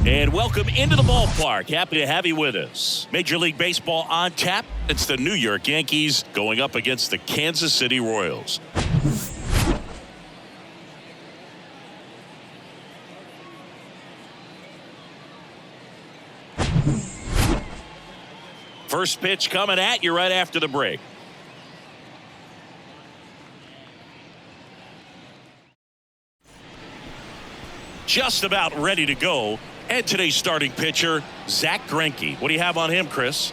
And welcome into the ballpark. Happy to have you with us. Major League Baseball on tap. It's the New York Yankees going up against the Kansas City Royals. First pitch coming at you right after the break. Just about ready to go. And today's starting pitcher, Zack Greinke. What do you have on him, Chris?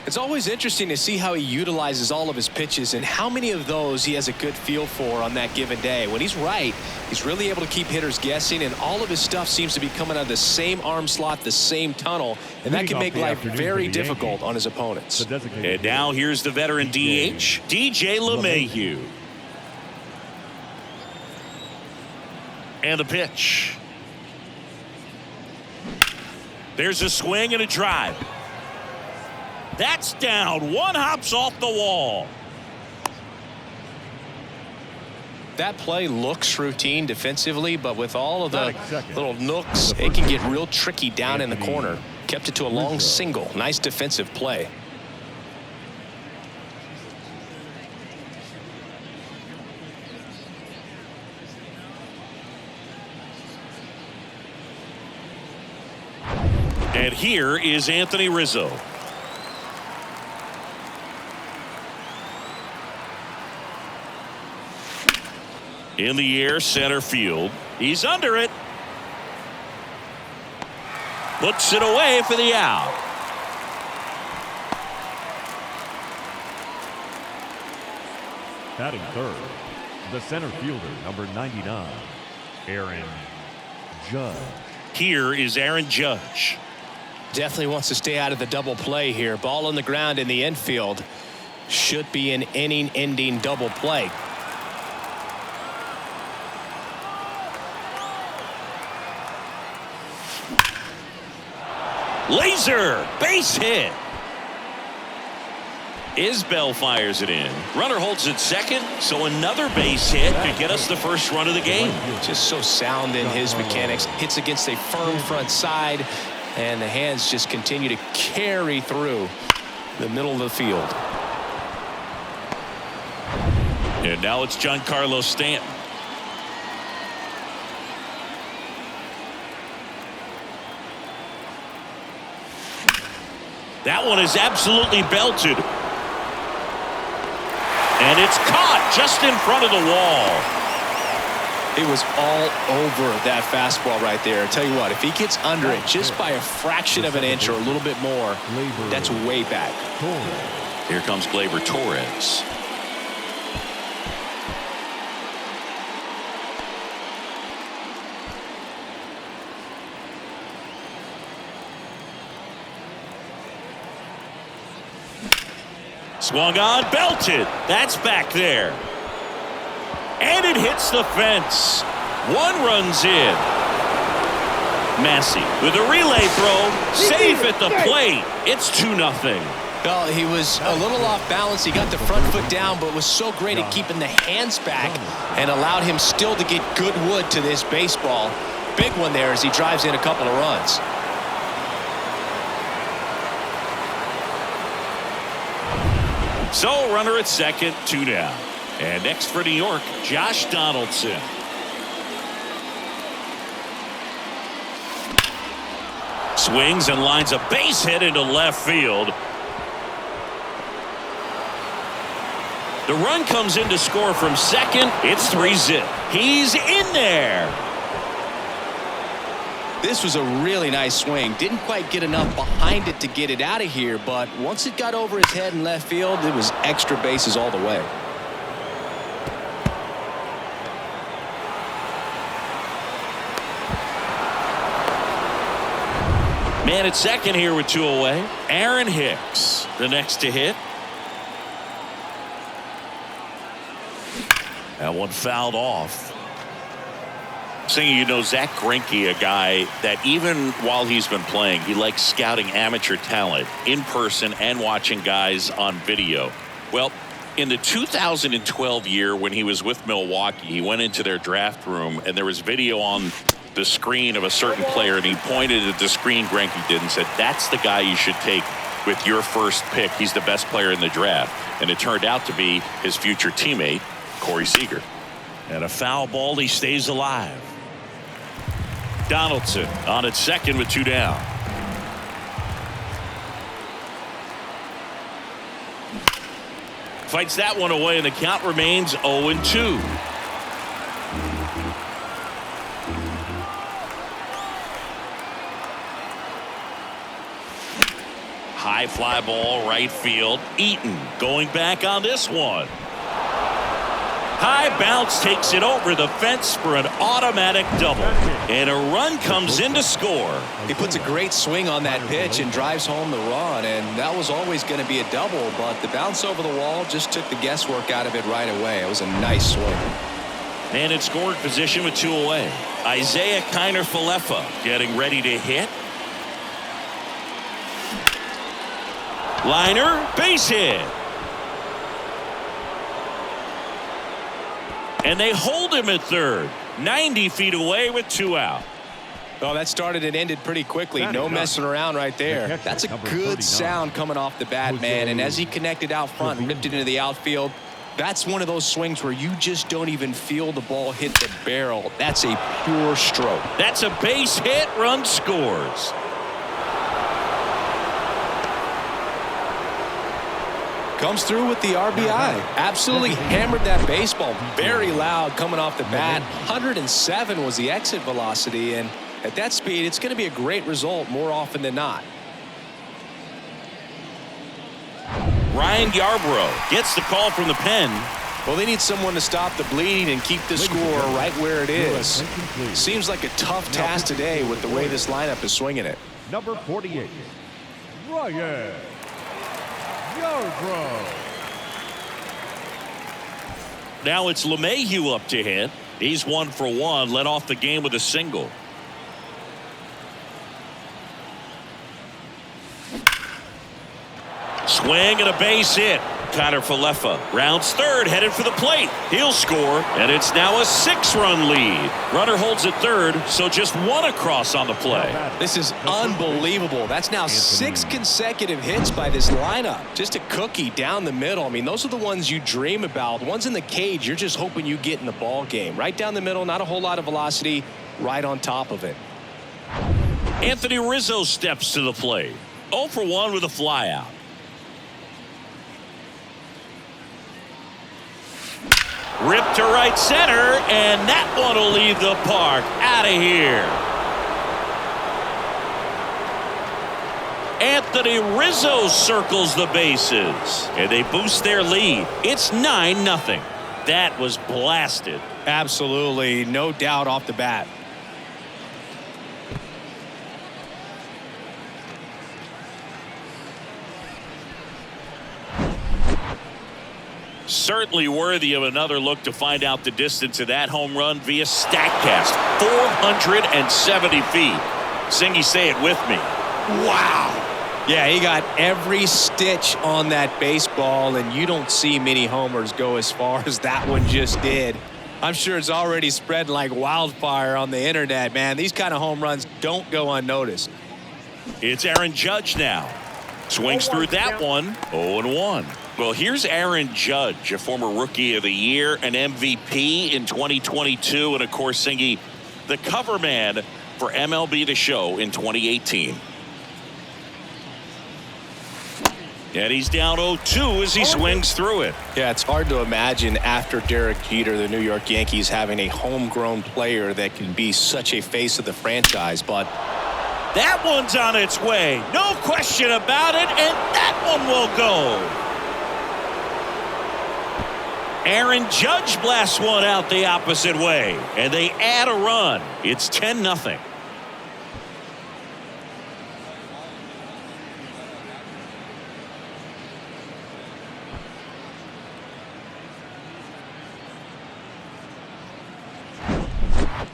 It's always interesting to see how he utilizes all of his pitches and how many of those he has a good feel for on that given day. When he's right, he's really able to keep hitters guessing, and all of his stuff seems to be coming out of the same arm slot, the same tunnel, and that can make life very difficult on his opponents. And now here's the veteran DH, DJ LeMahieu. And the pitch. There's a swing and a drive. That's down. One hops off the wall. That play looks routine defensively, but with all of the little nooks, it can get real tricky down in the corner. Kept it to a long single. Nice defensive play. And here is Anthony Rizzo. In the air, center field. He's under it. Puts it away for the out. Batting third, the center fielder, number 99, Aaron Judge. Here is Aaron Judge. Definitely wants to stay out of the double play here. Ball on the ground in the infield. Should be an inning-ending double play. Laser, base hit. Isbell fires it in. Runner holds it second, so another base hit could get us the first run of the game. Just so sound in his mechanics. Hits against a firm front side, and the hands just continue to carry through the middle of the field. And now it's Giancarlo Stanton. That one is absolutely belted. And it's caught just in front of the wall. It was all over that fastball right there. I tell you what, if he gets under it just by a fraction of an inch or a little bit more, that's way back. Here comes Gleyber Torres. Swung on, belted. That's back there. And it hits the fence. One runs in. Massey with a relay throw. Safe at the plate. It's 2-0. Well, he was a little off balance. He got the front foot down, but was so great at keeping the hands back and allowed him still to get good wood to this baseball. Big one there as he drives in a couple of runs. So runner at second, 2 down. And next for New York, Josh Donaldson. Swings and lines a base hit into left field. The run comes in to score from second. It's 3-zip. He's in there. This was a really nice swing. Didn't quite get enough behind it to get it out of here, but once it got over his head in left field, it was extra bases all the way. Man at second here with 2 away. Aaron Hicks, the next to hit. That one fouled off. Saying, you know, Zack Greinke, a guy that even while he's been playing, he likes scouting amateur talent in person and watching guys on video. Well, In the 2012 year when he was with Milwaukee, he went into their draft room and there was video on the screen of a certain player, and he pointed at the screen Greinke did and said, that's the guy you should take with your first pick. He's the best player in the draft. And it turned out to be his future teammate, Corey Seager. And a foul ball, he stays alive. Donaldson on at second with 2 down. Fights that one away, and the count remains 0-2. High fly ball, right field. Eaton going back on this one. High bounce takes it over the fence for an automatic double. And a run comes in to score. He puts a great swing on that pitch and drives home the run, and that was always going to be a double, but the bounce over the wall just took the guesswork out of it right away. It was a nice swing. And in scoring position with 2 away. Isaiah Kiner-Falefa getting ready to hit. Liner, base hit. And they hold him at third. 90 feet away with 2 out. Oh, that started and ended pretty quickly. No messing around right there. That's a good sound coming off the bat, man. And as he connected out front and ripped it into the outfield, that's one of those swings where you just don't even feel the ball hit the barrel. That's a pure stroke. That's a base hit. Run scores. Comes through with the RBI. Absolutely hammered that baseball. Very loud coming off the bat. 107 was the exit velocity, and at that speed, it's going to be a great result more often than not. Ryan Yarbrough gets the call from the pen. Well, they need someone to stop the bleeding and keep the score right where it is. Seems like a tough task today with the way this lineup is swinging it. Number 48, Ryan Yarbrough. Now it's LeMahieu up to hit. He's 1 for 1, led off the game with a single. Swing and a base hit. Kiner-Falefa rounds third, headed for the plate. He'll score, and it's now a 6-run lead. Runner holds at third, so just 1 across on the play. This is unbelievable. That's now 6 consecutive hits by this lineup. Just a cookie down the middle. I mean, those are the ones you dream about. The ones in the cage, you're just hoping you get in the ball game. Right down the middle, not a whole lot of velocity, right on top of it. Anthony Rizzo steps to the plate. 0 for 1 with a flyout. Ripped to right center, and that one will leave the park. Out of here. Anthony Rizzo circles the bases, and they boost their lead. It's 9-0. That was blasted. Absolutely, no doubt off the bat. Certainly worthy of another look to find out the distance of that home run via StatCast. 470 feet. Singy, say it with me. Wow. Yeah, he got every stitch on that baseball, and you don't see many homers go as far as that one just did. I'm sure it's already spread like wildfire on the internet, man. These kind of home runs don't go unnoticed. It's Aaron Judge now. Swings through that one. 0-1. Well, here's Aaron Judge, a former Rookie of the Year, an MVP in 2022, and of course, Singy, the cover man for MLB The Show in 2018. And he's down 0-2 as he swings through it. Yeah, it's hard to imagine after Derek Jeter, the New York Yankees, having a homegrown player that can be such a face of the franchise, but that one's on its way. No question about it, and that one will go. Aaron Judge blasts one out the opposite way, and they add a run. It's 10-0.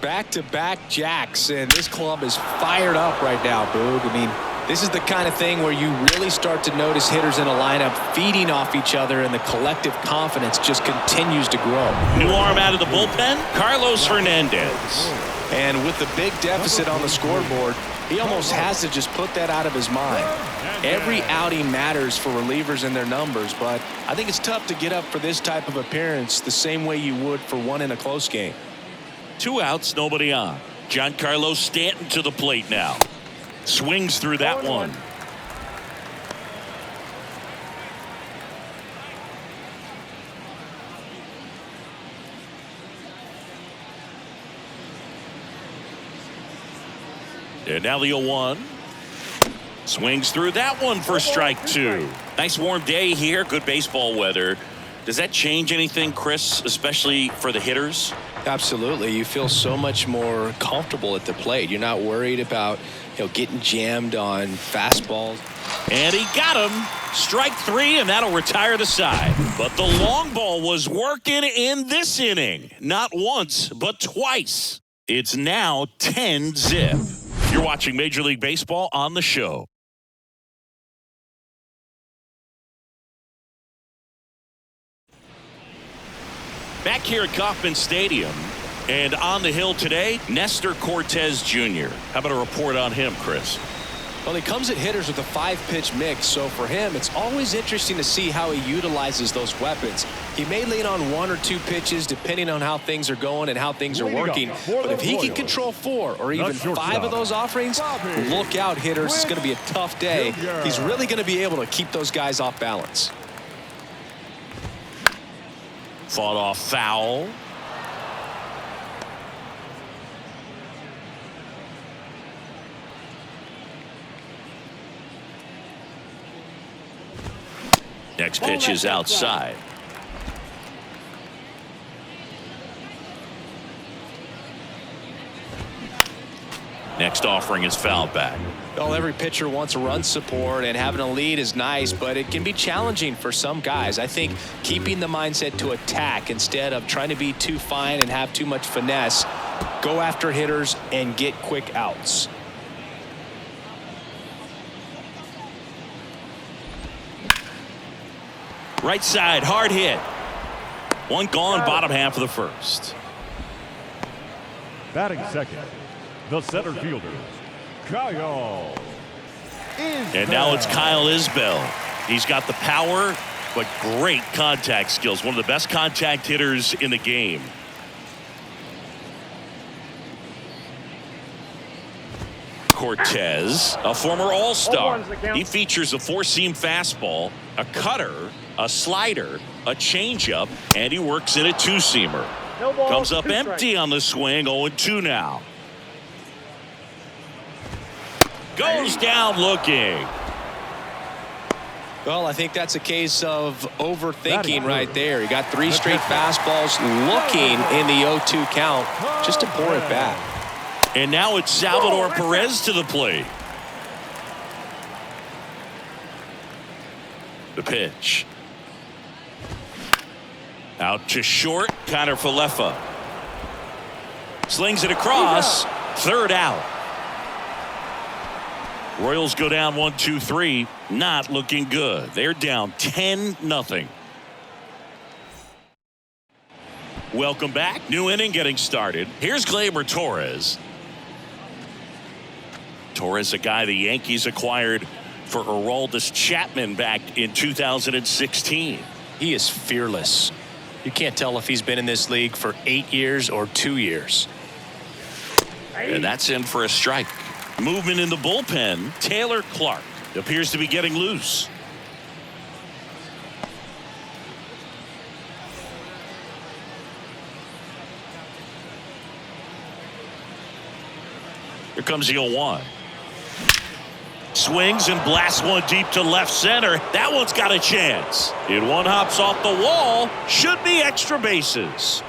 Back-to-back jacks, and this club is fired up right now, Boog. I mean, This is the kind of thing where you really start to notice hitters in a lineup feeding off each other, and the collective confidence just continues to grow. New arm out of the bullpen, Carlos Hernandez. And with the big deficit on the scoreboard, he almost has to just put that out of his mind. Every outing matters for relievers and their numbers, but I think it's tough to get up for this type of appearance the same way you would for one in a close game. 2 outs, nobody on. Giancarlo Stanton to the plate now. Swings through that one. And now the 0-1. Swings through that one for strike 2. Nice warm day here. Good baseball weather. Does that change anything, Chris, especially for the hitters? Absolutely. You feel so much more comfortable at the plate. You're not worried about, getting jammed on fastballs. And he got him. Strike 3, and that'll retire the side. But the long ball was working in this inning. Not once, but twice. It's now 10-zip. You're watching Major League Baseball on the show. Back here at Kauffman Stadium, and on the hill today, Nestor Cortes Jr. How about a report on him, Chris? Well, he comes at hitters with a 5-pitch mix, so for him, it's always interesting to see how he utilizes those weapons. He may lean on 1 or 2 pitches depending on how things are going and how things are working, but if he can control 4 or even 5 of those offerings, look out, hitters. It's going to be a tough day. He's really going to be able to keep those guys off balance. Fought off foul. Next pitch is outside. Next offering is fouled back. Well, every pitcher wants run support, and having a lead is nice, but it can be challenging for some guys. I think keeping the mindset to attack instead of trying to be too fine and have too much finesse, go after hitters and get quick outs. Right side, hard hit. One gone, bottom half of the first. Batting second, the center fielder, Kyle Isbell. And now it's Kyle Isbell. He's got the power, but great contact skills. One of the best contact hitters in the game. Cortes, a former All-Star. He features a 4-seam fastball, a cutter, a slider, a changeup, and he works in a 2-seamer. Comes up empty on the swing, 0-2 now. Goes down looking. Well, I think that's a case of overthinking right there. He got 3 straight fastballs looking in the 0-2 count just to pour it back. And now it's Salvador Perez to the plate. The pitch. Out to short, Connor Falefa. Slings it across, 3rd out. Royals go down 1-2-3. Not looking good. They're down 10-0. Welcome back. New inning getting started. Here's Gleyber Torres. Torres, a guy the Yankees acquired for Aroldis Chapman back in 2016. He is fearless. You can't tell if he's been in this league for 8 years or 2 years. And that's in for a strike. Movement in the bullpen. Taylor Clark appears to be getting loose. Here comes the 0-1. Swings and blasts one deep to left center. That one's got a chance. And one hops off the wall. Should be extra bases.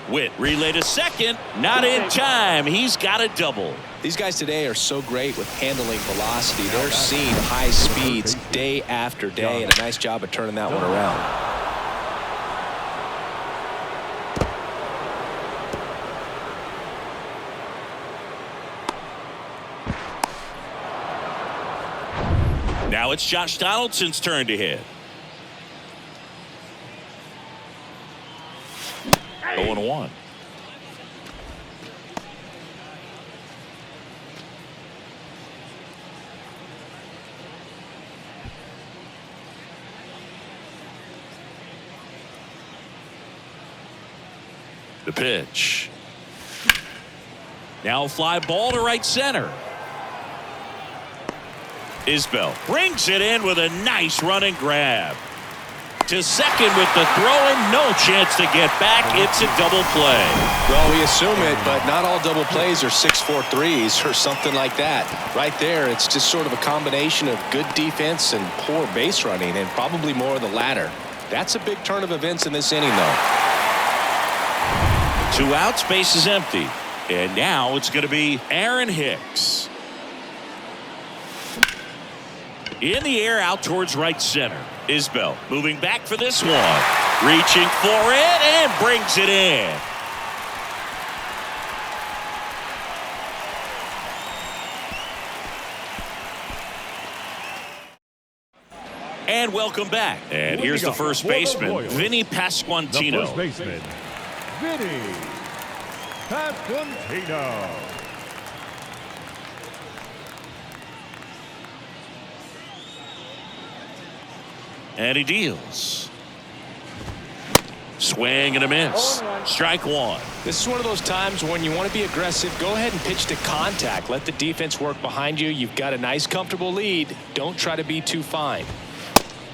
Witt relay to second. Not in time. He's got a double. These guys today are so great with handling velocity. They're seeing high speeds day after day, and a nice job of turning that one around. Now it's Josh Donaldson's turn to hit. 0-1. The pitch. Now a fly ball to right center. Isbell brings it in with a nice running grab. To second with the throw and no chance to get back. It's a double play. Well, we assume it, but not all double plays are 6-4 threes or something like that. Right there, it's just sort of a combination of good defense and poor base running, and probably more of the latter. That's a big turn of events in this inning, though. 2 outs, base is empty. And now it's going to be Aaron Hicks. In the air out towards right center. Isbell moving back for this one. Reaching for it and brings it in. And welcome back. And here's the first baseman, Vinny Pasquantino. The first baseman, Vinny Pasquantino. And he deals. Swing and a miss. Strike one. This is one of those times when you want to be aggressive. Go ahead and pitch to contact. Let the defense work behind you. You've got a nice, comfortable lead. Don't try to be too fine.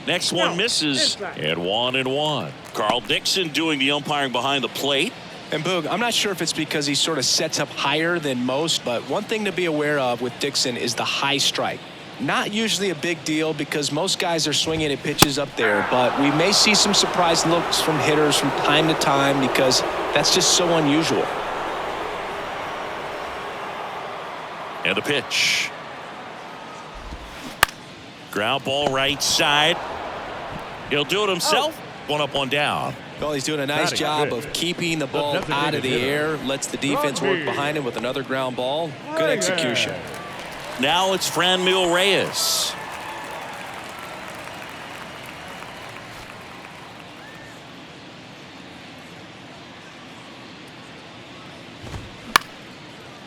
Next one misses. And 1-1. Carl Dixon doing the umpiring behind the plate. And Boog, I'm not sure if it's because he sort of sets up higher than most, but one thing to be aware of with Dixon is the high strike. Not usually a big deal because most guys are swinging at pitches up there, but we may see some surprise looks from hitters from time to time because that's just so unusual. And the pitch. Ground ball right side. He'll do it himself. 1 up, 1 down. Well, he's doing a nice job of keeping the ball out of the air. Lets the defense work behind him with another ground ball. Good execution. Now it's Franmil Reyes.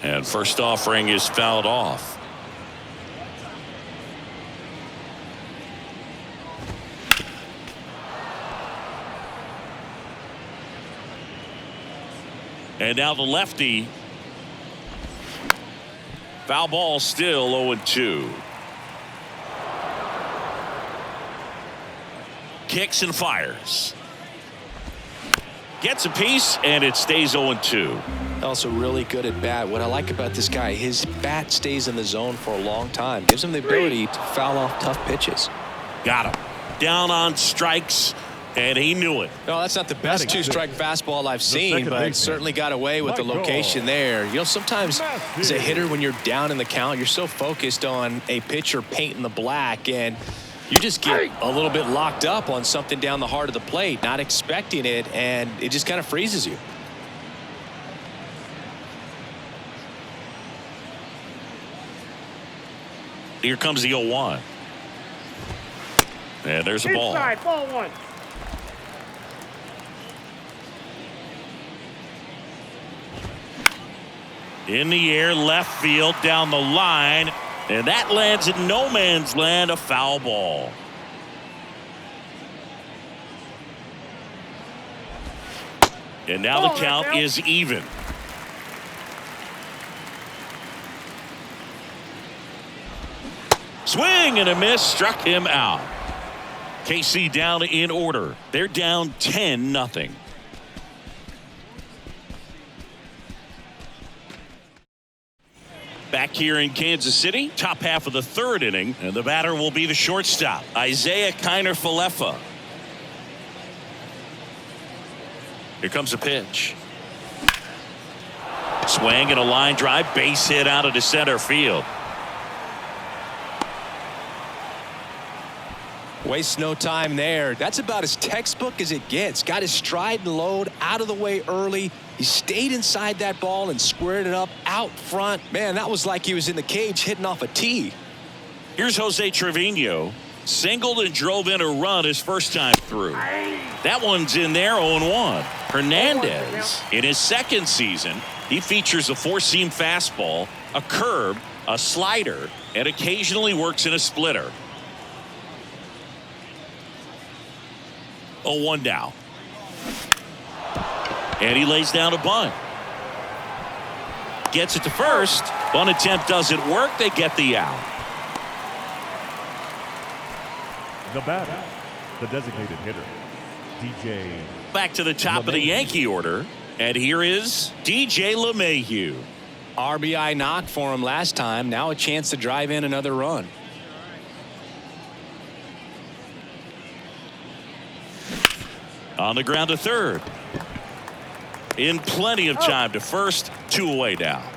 And first offering is fouled off. And now the lefty. Foul ball still 0-2. Kicks and fires. Gets a piece and it stays 0-2. Also really good at bat. What I like about this guy, his bat stays in the zone for a long time. Gives him the ability to foul off tough pitches. Got him. Down on strikes. And he knew it. No, that's not the best two-strike fastball I've seen, but certainly got away with the location there. You know, sometimes as a hitter, when you're down in the count, you're so focused on a pitcher painting the black, and you just get a little bit locked up on something down the heart of the plate, not expecting it, and it just kind of freezes you. Here comes the 0-1. And there's a ball. Inside, ball 1. In the air, left field, down the line. And that lands in no man's land, a foul ball. And now the count is even. Swing and a miss, struck him out. KC down in order. They're down 10-0. Back here in Kansas City, top half of the 3rd inning, and the batter will be the shortstop, Isaiah Kiner-Falefa. Here comes a pitch. Swing and a line drive, base hit out into center field. Wastes no time there. That's about as textbook as it gets. Got his stride and load out of the way early. He stayed inside that ball and squared it up out front. Man, that was like he was in the cage hitting off a tee. Here's Jose Trevino. Singled and drove in a run his first time through. That one's in there, 0-1. Hernandez, in his second season, he features a four-seam fastball, a curve, a slider, and occasionally works in a splitter. 0-1 now. And he lays down a bunt. Gets it to first. Bunt attempt doesn't work. They get the out. The batter, the designated hitter, DJ. Back to the top of the Yankee order. And here is DJ LeMahieu. RBI knock for him last time. Now a chance to drive in another run. On the ground to third. In plenty of time to first. 2 away now.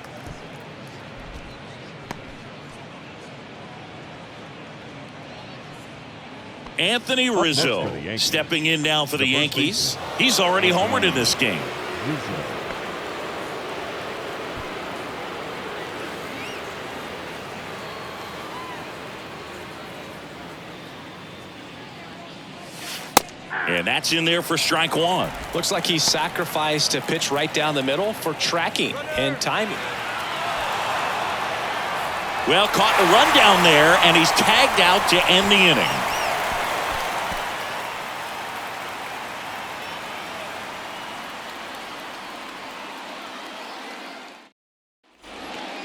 Anthony Rizzo stepping in now for the Yankees. He's already homered in this game. And that's in there for strike one. Looks like he sacrificed a pitch right down the middle for tracking and timing. Well, caught a run down there, and he's tagged out to end the inning.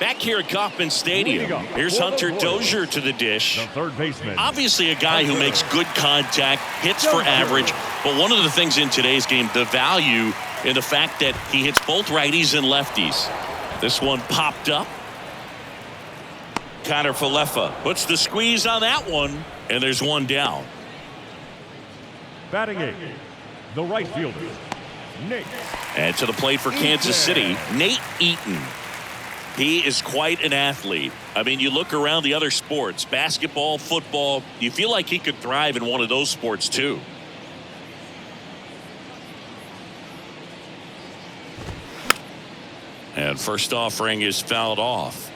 Back here at Kauffman Stadium, here's Hunter Dozier to the dish. The third baseman. Obviously a guy who makes good contact, hits for average, but one of the things in today's game, the value in the fact that he hits both righties and lefties. This one popped up. Connor Falefa puts the squeeze on that one, and there's one down. Batting eighth, the right fielder, Nate. And to the plate for Kansas City, Nate Eaton. He is quite an athlete. I mean, you look around the other sports, basketball, football, you feel like he could thrive in one of those sports too. And first offering is fouled off.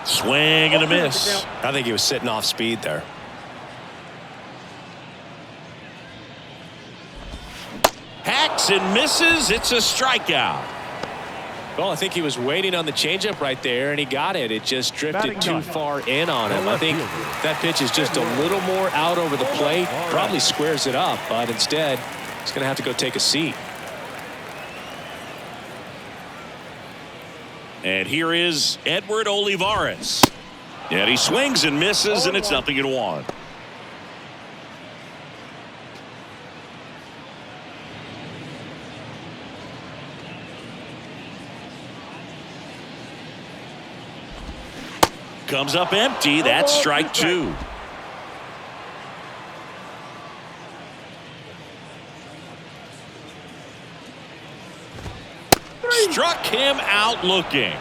Swing and a miss. I think he was sitting off speed there. Hacks and misses. It's a strikeout. Well, I think he was waiting on the changeup right there, and he got it. It just drifted too far in on him. I think that pitch is just a little more out over the plate. Probably squares it up, but instead, he's going to have to go take a seat. And here is Edward Olivares. And he swings and misses, and it's 0-1. Comes up empty. That's strike two. Struck him out looking.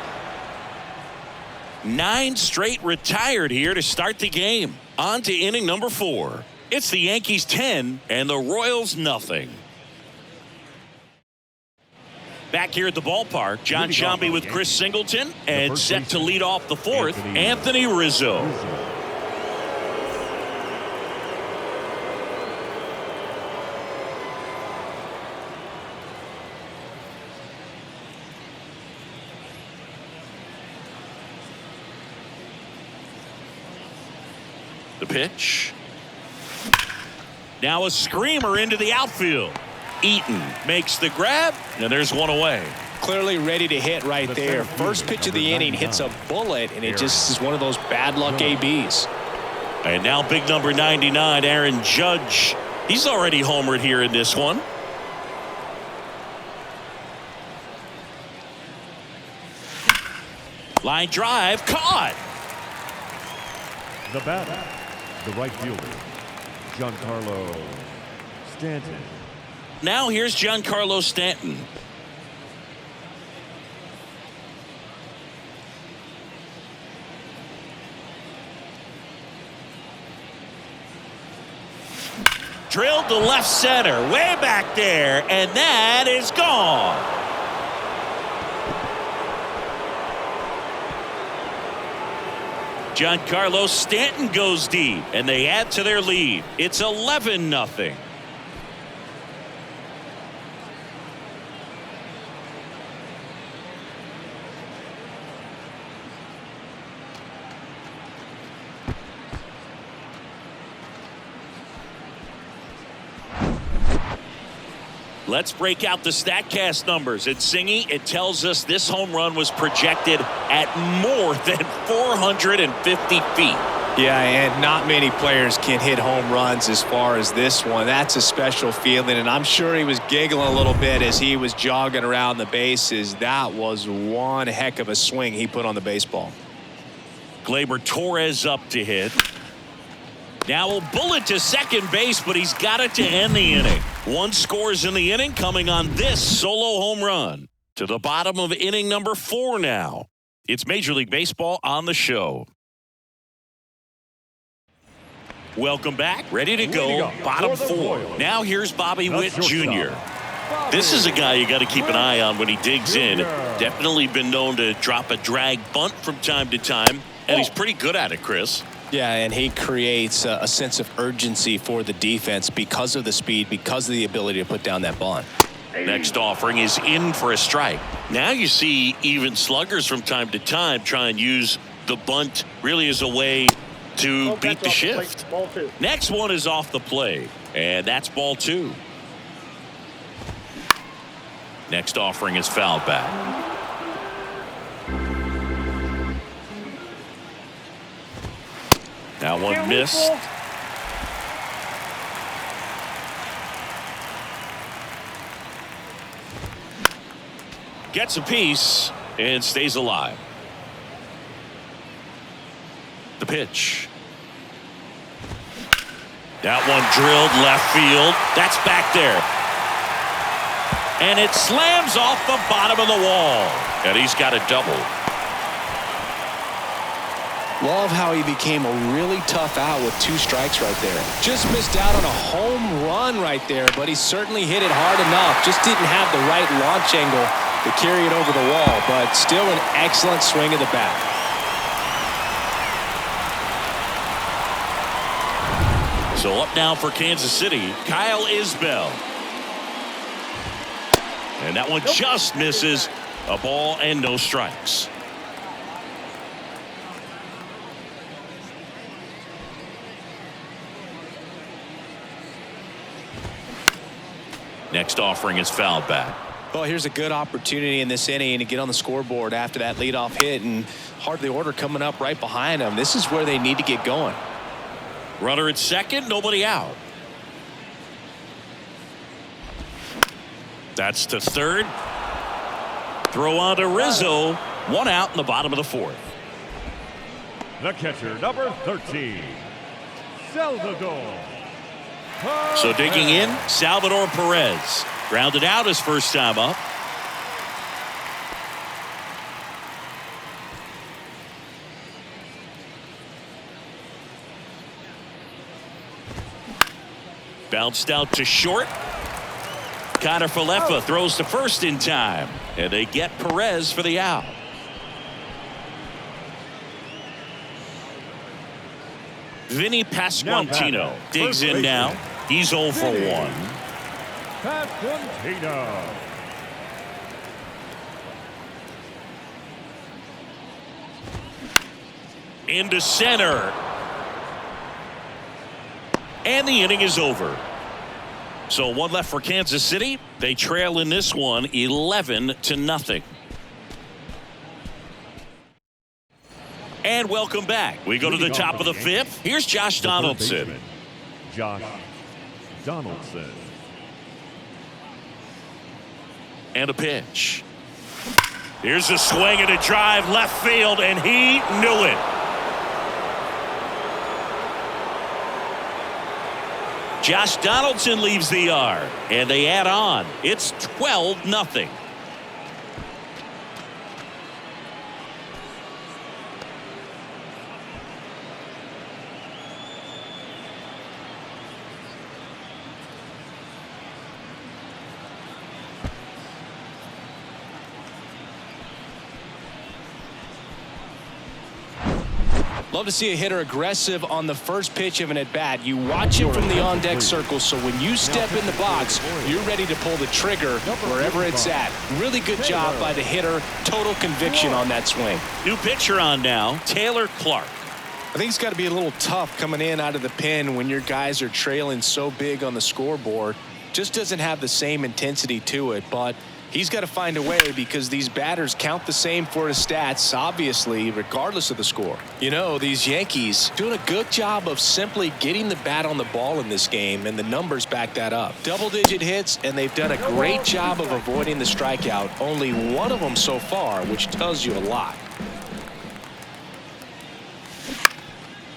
9 straight retired here to start the game. On to inning number 4. It's the Yankees 10 and the Royals nothing. Back here at the ballpark, John Sciambi with Chris Singleton, and set to lead off the 4th, Anthony Rizzo. The pitch. Now a screamer into the outfield. Eaton makes the grab, and there's one away. Clearly ready to hit right there. First pitch of the inning hits a bullet, and it just is one of those bad luck ABs. And now big number 99, Aaron Judge. He's already homered here in this one. Line drive, caught. The batter, the right fielder, Giancarlo Stanton. Now here's Giancarlo Stanton. Drilled to left center, way back there, and that is gone. Giancarlo Stanton goes deep, and they add to their lead. It's 11-0. Let's break out the StatCast numbers. It's Singy. It tells us this home run was projected at more than 450 feet. Yeah, and not many players can hit home runs as far as this one. That's a special feeling, and I'm sure he was giggling a little bit as he was jogging around the bases. That was one heck of a swing he put on the baseball. Gleyber Torres up to hit. Now a bullet to second base, but he's got it to end the inning. One scores in the inning coming on this solo home run. To the bottom of inning number 4 now. It's Major League Baseball on the show. Welcome back. Ready to go. Bottom 4. Now here's Bobby Witt Jr. This is a guy you got to keep an eye on when he digs in. Definitely been known to drop a drag bunt from time to time, and he's pretty good at it, Chris. Yeah, and he creates a sense of urgency for the defense because of the speed, because of the ability to put down that bunt. Next offering is in for a strike. Now you see even sluggers from time to time try and use the bunt really as a way to beat the shift. Next one is off the play, and that's ball 2. Next offering is fouled back. That one missed. Gets a piece and stays alive. The pitch. That one drilled left field. That's back there. And it slams off the bottom of the wall. And he's got a double. Love how he became a really tough out with 2 strikes right there. Just missed out on a home run right there, but he certainly hit it hard enough. Just didn't have the right launch angle to carry it over the wall, but still an excellent swing of the bat. So up now for Kansas City, Kyle Isbell. And that one just misses. A ball and no strikes. Next offering is fouled back. Well, here's a good opportunity in this inning to get on the scoreboard after that leadoff hit, and hardly order coming up right behind them. This is where they need to get going. Runner at second, nobody out. That's to third. Throw on to Rizzo. One out in the bottom of the 4th. The catcher, number 13, Salvador. So digging in, Salvador Perez. Grounded out his first time up. Bounced out to short. Connor Falefa throws to first in time. And they get Perez for the out. Vinny Pasquantino digs in now. He's 0 for 1. Pasquantino. Into center. And the inning is over. So one left for Kansas City. They trail in this one 11-0. And welcome back. We go to the top of the 5th. Here's Josh Donaldson. Josh Donaldson. And a pitch. Here's a swing and a drive left field, and he knew it. Josh Donaldson leaves the yard, and they add on. It's 12-0. Love to see a hitter aggressive on the first pitch of an at-bat. You watch him from the on-deck circle, so when you step in the box, you're ready to pull the trigger wherever it's at. Really good job by the hitter. Total conviction on that swing. New pitcher on now, Taylor Clark. I think it's got to be a little tough coming in out of the pen when your guys are trailing so big on the scoreboard. Just doesn't have the same intensity to it, but he's got to find a way because these batters count the same for his stats, obviously, regardless of the score. You know, these Yankees doing a good job of simply getting the bat on the ball in this game, and the numbers back that up. Double-digit hits, and they've done a great job of avoiding the strikeout. Only one of them so far, which tells you a lot.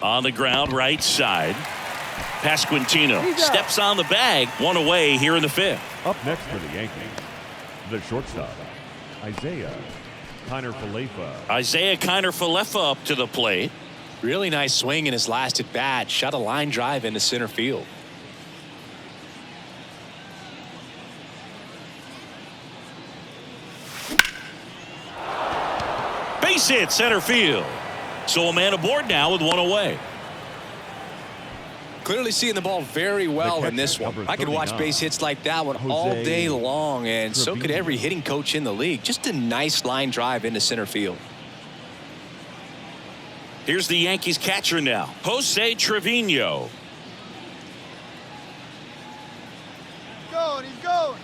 On the ground, right side. Pasquantino steps on the bag. One away here in the fifth. Up next for the Yankees, the shortstop, Isaiah Kiner-Falefa up to the plate. Really nice swing in his last at bat. Shot a line drive into center field. Base hit center field. So a man aboard now with one away. Clearly seeing the ball very well in this one. I could watch base hits like that one all day long, and so could every hitting coach in the league. Just a nice line drive into center field. Here's the Yankees catcher now, Jose Trevino. He's going.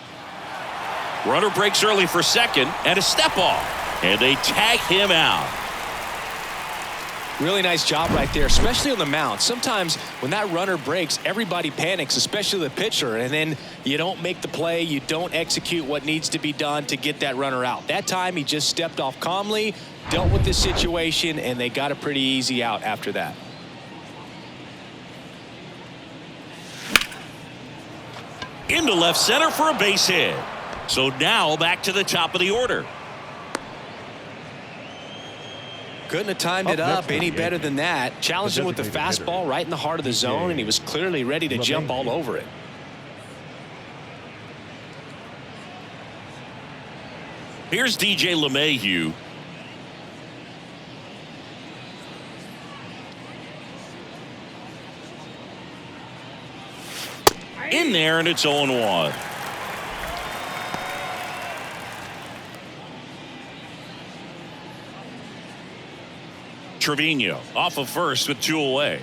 Runner breaks early for second, and a step off, and they tag him out. Really nice job right there, especially on the mound. Sometimes when that runner breaks, everybody panics, especially the pitcher, and then you don't make the play, you don't execute what needs to be done to get that runner out. That time he just stepped off calmly, dealt with the situation, and they got a pretty easy out after that. Into left center for a base hit. So now back to the top of the order. Couldn't have timed it up any better than that. Challenged him with the fastball right in the heart of the zone, and he was clearly ready to jump all over it. Here's DJ LeMahieu. In there, and it's 0-1. Trevino off of first with two away.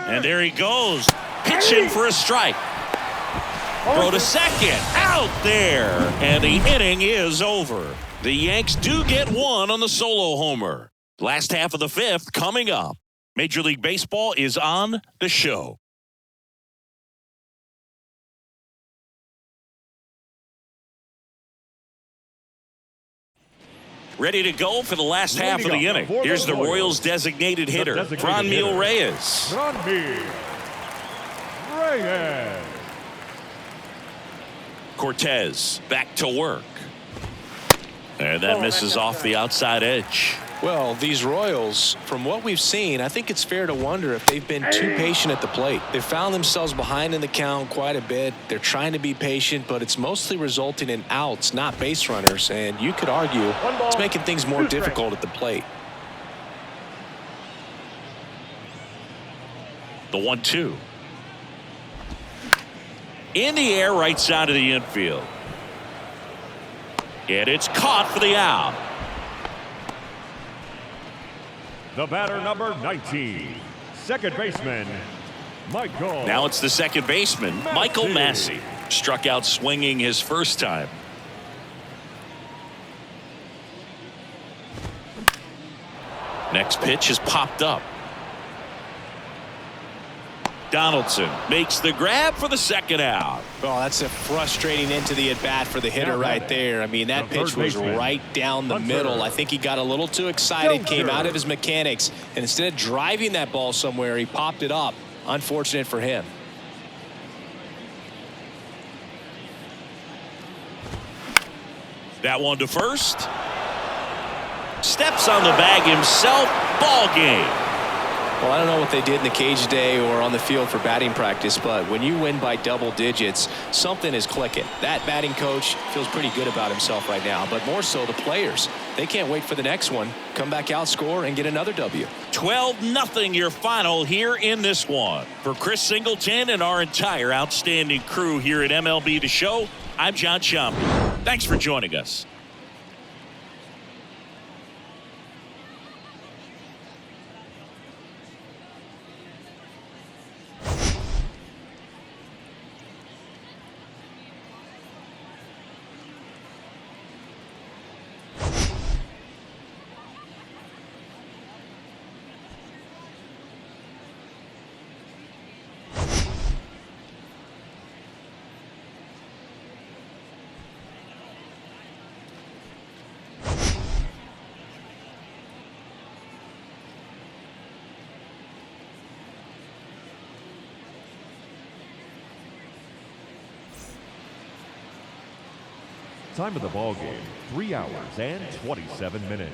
And there he goes, pitching for a strike. Throw to second, out there, and the inning is over. The Yanks do get one on the solo homer. Last half of the fifth coming up. Major League Baseball is on the show. Ready to go for the last half of the inning. Here's the Royals' designated hitter, Franmil Reyes. Cortez back to work. And that misses off the outside edge. Well, these Royals, from what we've seen, I think it's fair to wonder if they've been too patient at the plate. They've found themselves behind in the count quite a bit. They're trying to be patient, but it's mostly resulting in outs, not base runners. And you could argue it's making things more difficult at the plate. The 1-2. In the air, right side of the infield. And it's caught for the out. The batter, number 19, second baseman, Michael. Now it's the second baseman, Michael Massey. Struck out swinging his first time. Next pitch is popped up. Donaldson makes the grab for the second out. Oh, that's a frustrating end to the at-bat for the hitter right there. I mean, that pitch was right down the middle. I think he got a little too excited, came out of his mechanics, and instead of driving that ball somewhere, he popped it up. Unfortunate for him. That one to first. Steps on the bag himself. Ball game. Well, I don't know what they did in the cage today or on the field for batting practice, but when you win by double digits, something is clicking. That batting coach feels pretty good about himself right now, but more so the players. They can't wait for the next one. Come back out, score, and get another W. 12-0 your final here in this one. For Chris Singleton and our entire outstanding crew here at MLB The Show, I'm John Sciambi. Thanks for joining us. Time of the ball game, 3 hours and 27 minutes.